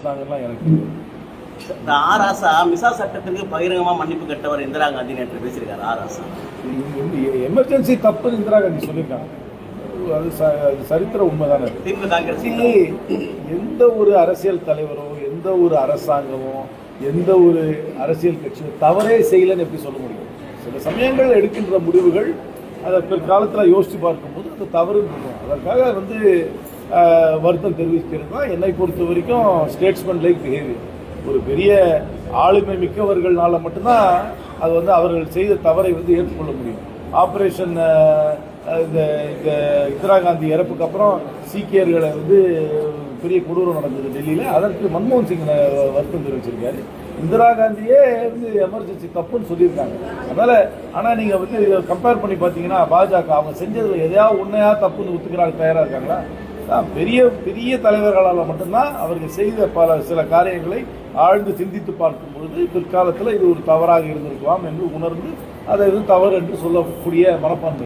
எனக்கு ஆராசா மிசா சட்டத்திற்கு பகிரங்கமா மன்னிப்பு கேட்டவர் இந்திரா காந்தி நேற்று பேசியிருக்காரு. ஆராசா எமர்ஜென்சி தப்புன்னு இந்திரா காந்தி சொல்லியிருக்காங்க. அது சரித்திர உண்மைதானே. எந்த ஒரு அரசியல் தலைவரோ எந்த ஒரு அரசாங்கமோ எந்த ஒரு அரசியல் கட்சியோ தவறே செய்யலன்னு எப்படி சொல்ல முடியும்? சில சமயங்கள் எடுக்கின்ற முடிவுகள் அதை பிற்காலத்தில் யோசித்து பார்க்கும்போது அது தவறுன்னு இருக்கும். அதற்காக வருத்தம் தெரிவிக்கிறது தான் என்னை பொறுத்த வரைக்கும் ஸ்டேட்ஸ்மேன் லைக் பிஹேவியர். ஒரு பெரிய ஆளுமை மிக்கவர்களால் மட்டும்தான் அது அவர்கள் செய்த தவறை ஏற்றுக்கொள்ள முடியும். ஆப்ரேஷன் இந்த இந்திரா காந்தி இறப்புக்கு அப்புறம் சீக்கியர்களை பெரிய கொடூரம் நடந்தது டெல்லியில். அதற்கு மன்மோகன் சிங் வருத்தம் தெரிவிச்சிருக்காரு. இந்திரா காந்தியே எமர்ஜென்சி தப்புன்னு சொல்லியிருக்காங்க. அதனால் ஆனால் நீங்கள் கம்பேர் பண்ணி பார்த்தீங்கன்னா பாஜக அவங்க செஞ்சதில் எதையாவது உண்மையாக தப்புன்னு ஒத்துக்கிறாங்க தயாராக இருக்காங்களா? பெரிய பெரிய தலைவர்களால் மட்டும்தான் அவர்கள் செய்த சில காரியங்களை ஆழ்ந்து சிந்தித்து பார்க்கும் பொழுது பிற்காலத்தில் இது ஒரு தவறாக இருந்திருக்கலாம் என்று உணர்ந்து அதை தவறு என்று சொல்லக்கூடிய மனப்பான்மை.